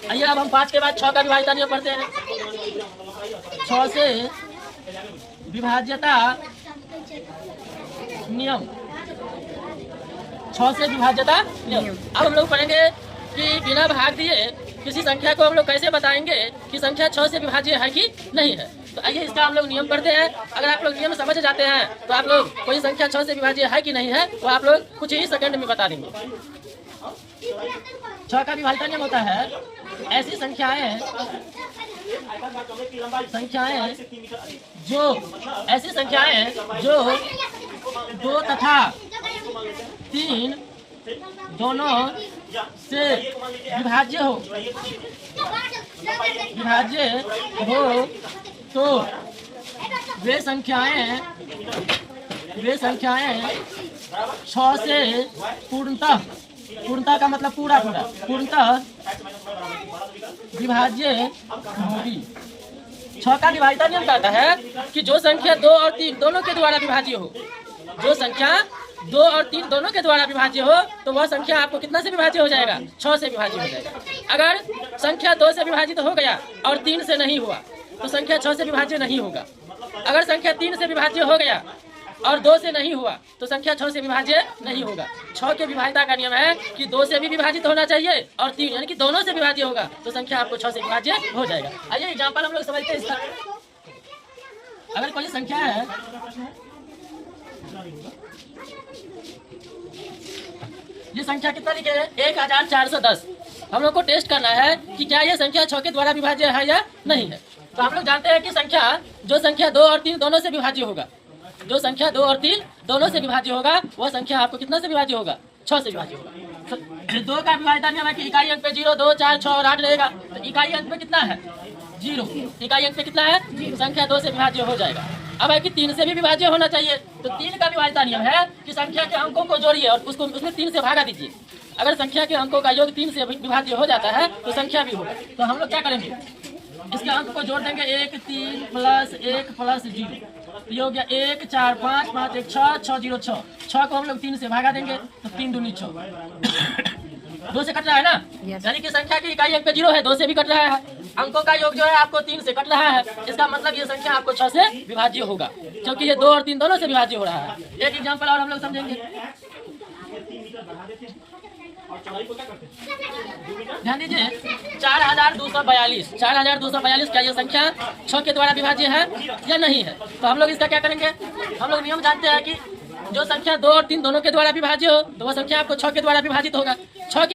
आइए अब हम 5 के बाद 6 का विभाज्यता नियम पढ़ते हैं। 6 से विभाज्यता नियम, 6 से विभाज्यता नियम। अब हम लोग पढ़ेंगे कि बिना भाग दिए किसी संख्या को हम लोग कैसे बताएंगे कि संख्या 6 से विभाज्य है कि नहीं है। तो आइए इसका हम लोग नियम पढ़ते हैं। अगर आप लोग नियम समझ जाते हैं तो आप लोग कोई संख्या 6 से विभाज्य है कि नहीं है तो आप लोग कुछ ही सेकंड में बता देंगे। 6 का विभाज्यता नियम होता है ऐसी संख्याएं जो 2 तथा 3 दोनों से विभाज्य हो तो वे संख्याएं 6 से पूर्णतः का मतलब पूर्णतः विभाज्य होगी। 6 का विभाज्यता नियम कहता है कि जो संख्या 2 और 3 दोनों के द्वारा विभाज्य हो, जो संख्या 2 और 3 दोनों के द्वारा विभाज्य हो तो वह संख्या आपको कितना से विभाज्य हो जाएगा? 6 से विभाज्य हो जाएगा। अगर संख्या 2 से विभाजित हो गया और 3 से नहीं हुआ तो संख्या 6 से विभाज्य नहीं होगा। अगर संख्या 3 से विभाज्य हो गया और 2 से नहीं हुआ तो संख्या 6 से विभाज्य नहीं होगा। 6 के विभाज्यता का नियम है कि 2 से भी विभाजित होना चाहिए और 3 यानी कि दोनों से विभाज्य होगा तो संख्या आपको 6 से विभाज्य हो जाएगा। आइए एग्जाम्पल हम लोग समझते हैं इसका। अगर कोई संख्या है, ये संख्या कितना लिखे हैं? 1410। हम लोग को टेस्ट करना है कि क्या ये संख्या 6 के द्वारा विभाज्य है या नहीं है। तो हम लोग जानते हैं कि जो संख्या 2 और 3 दोनों से विभाज्य होगा, जो संख्या 2 और 3 दोनों से विभाज्य होगा वह संख्या आपको कितना से विभाज्य होगा? 6 से विभाज्य होगा। 2 का विभाज्यता नियम है कि इकाई अंक पे 0, 2, 4, 6 और 8 रहेगा। तो इकाई अंक पे कितना है? 0। इकाई अंक पे कितना है? संख्या 2 से विभाज्य हो जाएगा। अब है कि 3 से भी विभाज्य होना चाहिए। तो 3 का विभाज्यता नियम है कि संख्या के अंकों को जोड़िए और उसमें 3 से भागा दीजिए। अगर संख्या के अंकों का योग 3 से विभाज्य हो जाता है तो संख्या भी होगा। तो हम लोग क्या करेंगे? इसके अंक को जोड़ देंगे। 1 3 प्लस 1 प्लस 0 ये हो गया 1 4 5 5 1 6 6 0 6। 6 को हम लोग 3 से भागा देंगे तो 3 दूनी 6। 2 से कट रहा है ना, यानी कि संख्या की इकाई अंक पे 0 है, 2 से भी कट रहा है। अंकों का योग जो है आपको 3 से कट रहा है। इसका मतलब ये संख्या आपको 6 से विभाज्य होगा क्योंकि ये 2 और 3 दोनों से विभाज्य हो रहा है। एक एग्जांपल और हम लोग समझेंगे। ध्यान दीजिए 4242 क्या ये संख्या 6 के द्वारा विभाज्य है या नहीं है? तो हम लोग इसका क्या करेंगे? हम लोग नियम जानते हैं कि जो संख्या 2 और 3 दोनों के द्वारा विभाज्य हो तो वह संख्या आपको 6 के द्वारा विभाजित होगा।